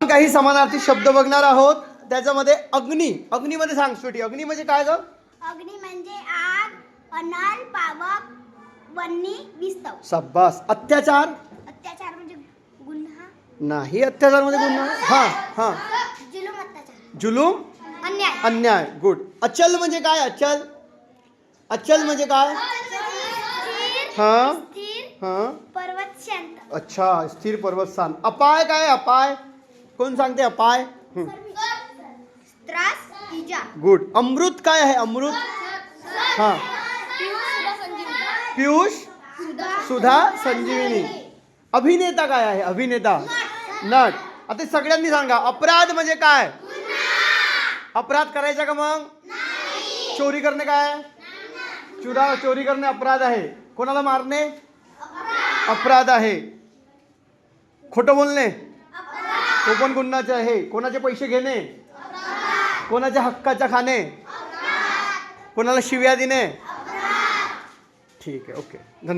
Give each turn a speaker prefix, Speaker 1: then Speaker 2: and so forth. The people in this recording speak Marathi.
Speaker 1: काही समानार्थी शब्द बघणार आहोत. त्याच्यामध्ये अग्नी. अग्नीमध्ये सांग स्वीटी, अग्नी म्हणजे काय ग?
Speaker 2: अग्नी म्हणजे आग, अनल, पावक, वन्नी, विस्तव.
Speaker 1: शाबास. अत्याचार.
Speaker 2: अत्याचार म्हणजे गुन्हा.
Speaker 1: नाही, अत्याचार मध्ये गुन्हा. हा हा.
Speaker 2: जुलूम, अत्याचार.
Speaker 1: जुलूम,
Speaker 2: अन्याय.
Speaker 1: अन्याय. गुड. अचल म्हणजे काय? अचल, अचल म्हणजे काय? हा
Speaker 2: स्थिर,
Speaker 1: हा.
Speaker 2: पर्वत, शांत.
Speaker 1: अच्छा, स्थिर पर्वत शांत. अपाय काय? अपाय कोण सांगते? अपाय.
Speaker 2: त्रास, इजा.
Speaker 1: गुड. अमृत काय आहे? अमृत. हा. पियुष, सुधा, संजीवनी. अभिनेता काय आहे? अभिनेता, नट. आता सगळ्यांनी सांगा, अपराध म्हणजे काय? अपराध करायचा का मग? चोरी करणे काय? चोरी करणे अपराध आहे. कोणाला मारणे अपराध आहे. खोटं बोलणे तो पण गुन्हाचे आहे. कोणाचे पैसे घेणे, कोणाच्या हक्काच्या खाणे, कोणाला शिव्या देणे. ठीक आहे, ओके, धन्यवाद.